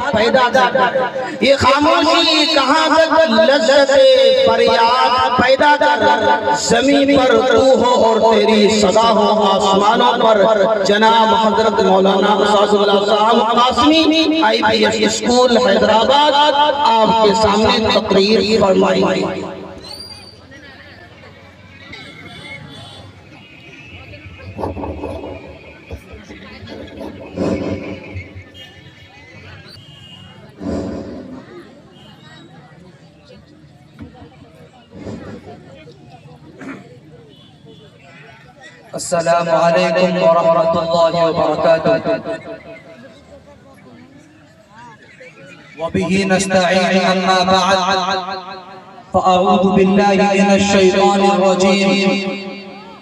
पैदा कर। ये खामोशी कहाँ तक लज्जते फरियाद पैदा कर। ज़मीन पर तू हो और तेरी सदा हो आसमानों पर। जनाब हजरत मौलाना उस्तादुल्लाह साहब कासमी IPS स्कूल हैदराबाद आपके सामने तकरीर फरमाएंगे। अस्सलामु अलैकुम व रहमतुल्लाहि व बरकातुहू। व बिही नस्तईन अम्मा बअद फ़अऊज़ु बिल्लाहि मिनश शैतानिर रजीम।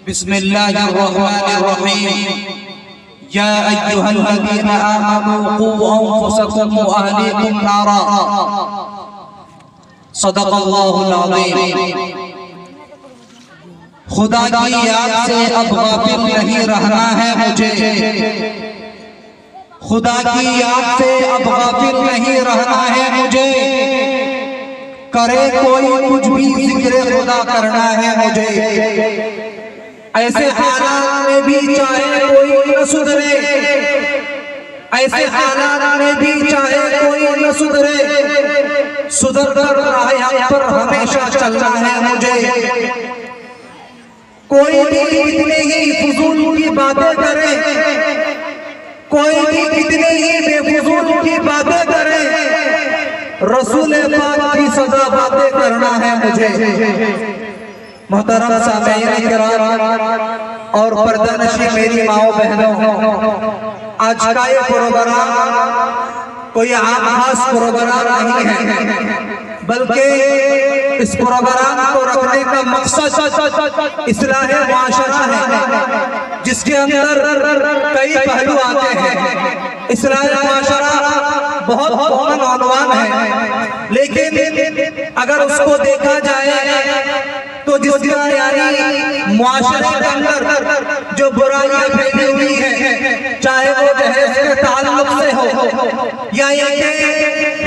बिस्मिल्लाहिर रहमानिर रहीम। या अय्युहल्लज़ीना आमनू क़ू अनफुसकुम व अहलीकुम नारा। सदक़ल्लाहुल अज़ीम। खुदा की याद से अब गाफिल नहीं रहना है मुझे। खुदा की याद से अब गाफिल नहीं रहना है मुझे। करे कोई कुछ भी जिक्र खुदा करना है मुझे। ऐसे हालात में भी चाहे कोई न सुधरे, ऐसे हालात में भी चाहे कोई न सुधरे, सुधर कर राह पर हमेशा चलना है मुझे। कोई भी कितने ही फजूल की बातें करे, कोई भी कितने ही बेफजूल की बातें करे, रसूल पाक की सदा बातें करना है मुझे। मोहतरम सामीईन किराम और पर्दानशी मेरी माओ बहनों, आज का ये प्रोग्राम कोई आम खास प्रोग्राम नहीं है, बल्कि इस प्रोग्राम को रखने का मकसद इस्लाह मुआशरा है, जिसके अंदर कई पहलू आते हैं। इस्लाह मुआशरा बहुत कॉमन उन्वान है, लेकिन अगर उसको देखा जाए तो जिसका यानी मुआशरे के अंदर जो बुराइयां फैली हुई हैं, चाहे वो दहेज के ताल्लुक से हो, या ये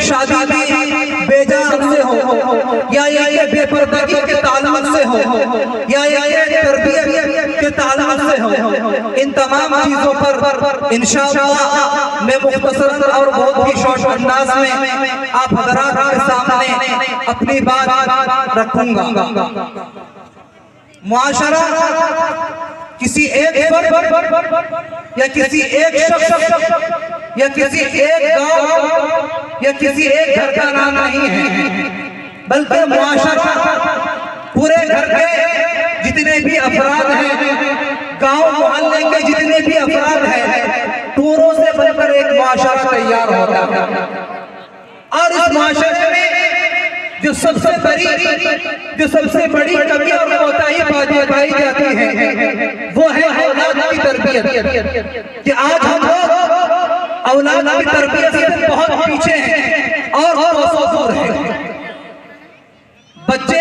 शादी बेजान से हो, या ये बेपर्दगी के ताल्लुक से हो, या ये तरबियत के ताल्लुक से हो, इन तमाम चीजों पर इंशाअल्लाह मैं मुख्तसर और बहुत ही शॉर्ट अंदाज में आप हज़रात के सामने अपनी बात रखूंगा। मुआशरा किसी एक या किसी एक शख्स या किसी एक गांव या किसी एक घर का नाम नहीं है, बल्कि मुआशरा पूरे घर के जितने भी अफराद हैं, गांव मोहल्ले के जितने भी अफराद हैं, पूरों से बनकर एक मुआशरा तैयार होता है। और इस मुआशरे में जो सबसे बड़ी कमी और कोताही पाई जाती है, वो है औलाद की तरबियत। कि आज हम लोग औलाद की तरबियत से बहुत पीछे हैं और दूर हैं। बच्चे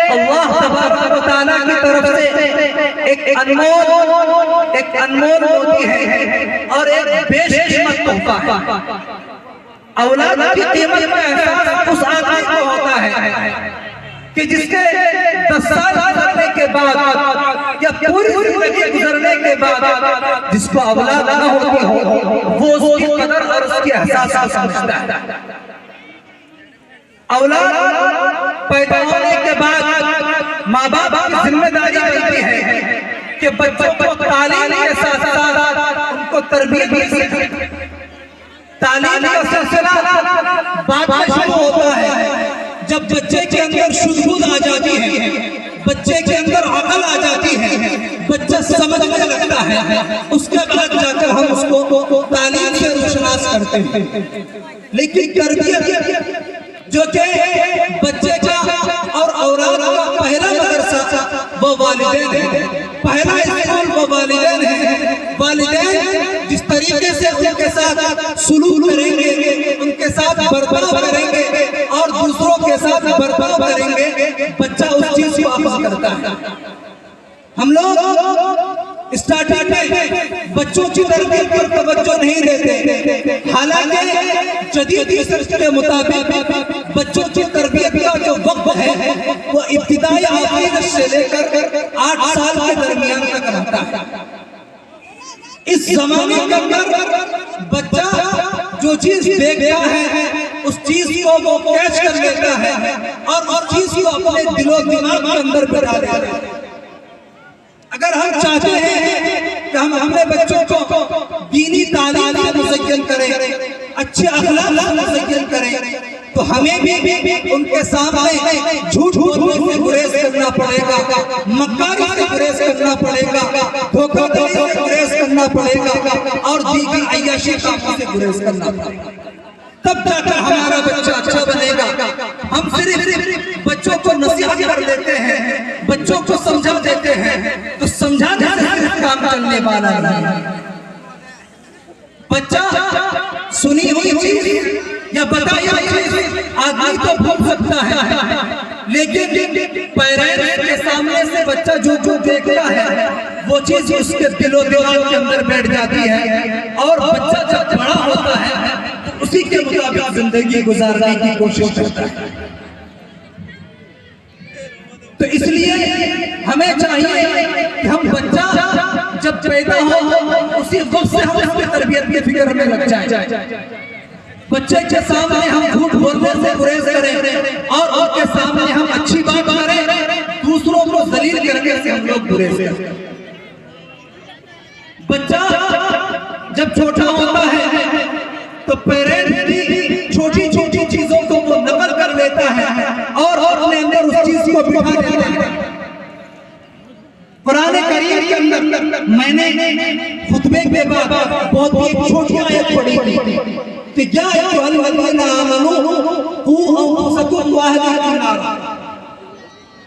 अल्लाह तबारक व तआला की तरफ से एक अनमोल मोती है और एक बेशकीमत तोहफा है। औलाद की कीमत का एहसास उस आदमी को होता है कि जिसके 10 साल गुजरने के बाद या पूरी जिंदगी गुजरने के बाद जिसको औलाद न होती हो, वो उसकी कदर और उसकी एहसास समझता है। औलाद पैदा होने के बाद माँ बाप की जिम्मेदारी बनती है कि बच्चों को तालीम के साथ साथ उनको तरबियत भी सिखाएं। तालीम का सिलसिला बात शुरू होता है जब बच्चे के अंदर शुद्ध आ जाती है, बच्चे के अंदर अकल आ जाती है, बच्चा समझने लगता है, उसके बाद जाकर हम उसको तालीम से रोशनास करते हैं। लेकिन तरबियत जो कि बच्चे का और औलाद का पहला मदरसा वो वालिदैन है, पहला स्कूल वो वालिदैन है। वालिदैन जिस तरीके से उनके साथ सुलूक करेंगे, उनके साथ बर्ताव करेंगे और दूसरों के साथ बर्ताव करेंगे, बच्चा उस चीज को अफ़ा करता है। हम लोग स्टार्टिंग में बच्चों की तरबियत पर तवज्जो नहीं देते, हालांकि जदीद रिसर्च के मुताबिक बच्चों की तरबियत का जो वक्त है वो इब्तिदाई आखिर से लेकर 8 साल के दरमियान तक रहता है। इस जमाने के अंदर बच्चा जो चीज देखता है उस चीज को वो कैच कर लेता है और उस चीज को अपने दिलो दिमाग के अंदर बिठा देता है। अगर हम चाहते हैं कि हम अपने बच्चों को दीनी तालीम से मुज़य्यन करें, अच्छे अखलाक से मुज़य्यन करें, तो हमें भी उनके सामने झूठ बोलने से गुरेज करना पड़ेगा, मक्कारी से गुरेज करना पड़ेगा, धोखाधड़ी से गुरेज करना पड़ेगा और दीगर अय्याशी कामों से गुरेज करना पड़ेगा। तब जाकर हमारा बच्चा अच्छा बनेगा। हम सिर्फ बच्चों को नसीहत कर देते हैं, बच्चों को समझा देते हैं, तो समझाने से सिर्फ काम चलने वाला नहीं। बच्चा सुनी हुई चीज या बताई हुई चीज आदमी तो भूल सकता है, लेकिन पेरेंट्स के सामने से बच्चा जो देखता है वो चीज उसके दिलो दिमाग के अंदर बैठ जाती है और बच्चा जब बड़ा होता है तो उसी के मुताबिक जिंदगी गुजारने की कोशिश करता है। तो इसलिए हमें चाहिए कि हम बच्चा जब पैदा हो उसी वक्त से हम उसकी तरबियत की फिक्र में लग जाए। बच्चे के सामने हम झूठ बोलने से गुरेज करें और उनके सामने हम अच्छी बात करें, दूसरों को जलील करने से हम लोग गुरेज करें। बच्चा जब छोटा होता है तो पेरेंट्स भी छोटी छोटी चीजों को वो नकल कर लेता है और अपने अंदर उस चीज को बिठा देता है। कुरान करीम के अंदर मैंने खुतबे के बाद बहुत ही छोटी आयत पढ़ी थी कि क्या अय्युहल्लज़ीना आमनू कू अंफुसकुम व अहलीकुम नारा,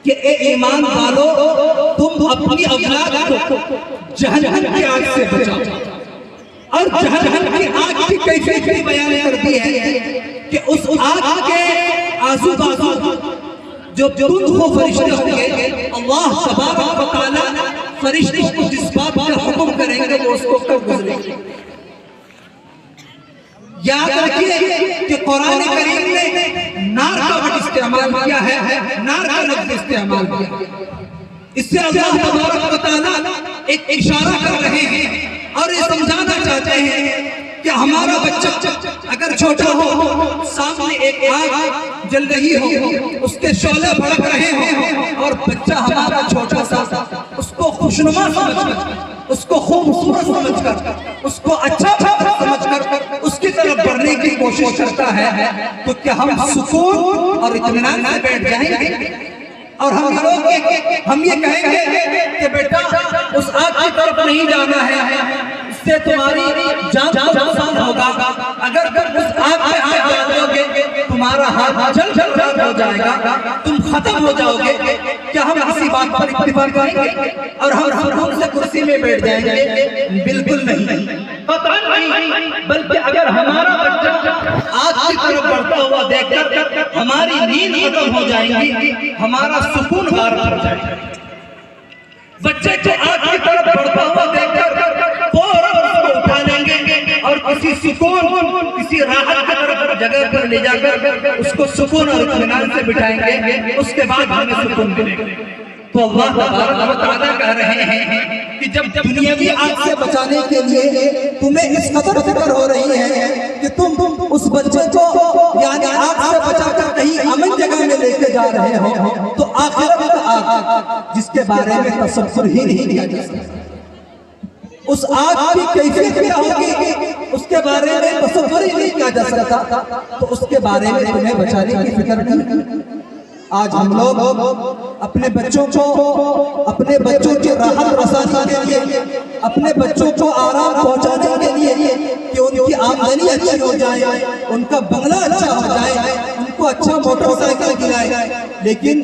कि ए ईमान वालो तुम अपनी औलाद को जहन्नम की आग से बचाओ। और जहन्नम की आग की कैफियत भी बयान कर दी है कि उस आग के आजू बाजू जो तुम फरिश्ते होंगे, अल्लाह तबारक व तआला फरिश्तों को जिस बात का हुक्म करेंगे वो उसको कर गुजरेंगे। याद रखिए कि कुरान करीम ने नार का वर्ड इस्तेमाल किया है, नार का लफ्ज इस्तेमाल किया। इससे अल्लाह तबारक व तआला एक इशारा कर रहे हैं और ये समझाना चाहते हैं कि हमारा बच्चा अगर छोटा हो, सामने एक आग जल रही हो, उसके शोले भड़क रहे हो और बच्चा हमारा छोटा सा उसको खुशनुमा समझकर, उसको खूबसूरत समझकर, उसको अच्छा समझकर उसकी तरफ बढ़ने की कोशिश करता है, तो क्या हम सुकून और इत्मीनान से बैठ जाएंगे और हम ये कहेंगे कि बेटा उस आग की तरफ नहीं जाना है, इससे तुम्हारी जान को नुकसान होगा, अगर उस आग में हाथ डालोगे तुम्हारा हाथ जल राख हो जाएगा, तुम खत्म हो जाओगे। क्या हम किसी बात पर इत्तेफाक करेंगे और हम उनसे कुर्सी में बैठ जाएंगे? बिल्कुल नहीं, पता नहीं। बल्कि अगर हमारा बच्चा आग की तरफ बढ़ता हुआ देखकर हमारी नींद खत्म हो जाएगी, हमारा सुकून गायब हो जाएगा। बच्चे को आग की तरफ बढ़ता हुआ देखकर फौरन उसको उठा लेंगे और किसी सुकून, किसी राहत की तरफ जगह पर ले जाकर उसको सुकून और इत्मीनान से बिठाएंगे, उसके बाद हमें सुकून मिलेगा। तो अल्लाह तबारक व तआला कह रहे हैं कि जब दुनियावी आग से बचाने के लिए तुम्हें इस कदर फिक्र हो रही है कि तुम उस बच्चे को यानी आग से बचाकर कहीं अमन जगह में लेके जा रहे हो, तो आखिरत का आग जिसके बारे में तसव्वुर ही नहीं किया जा सकता, उस आग की कैफियत क्या होगी उसके बारे में तसव्वुर ही नहीं किया जा सकता, तो उसके बारे में तुम्हें बचाने की फिक्र नहीं। आज हम लोग अपने बच्चों की राहत रसानी के लिए, अपने बच्चों को आराम पहुंचाने के लिए कि उनकी आमदनी अच्छी हो जाए, उनका बंगला अच्छा हो जाए, उनको अच्छा मोटरसाइकिल दिलाए, लेकिन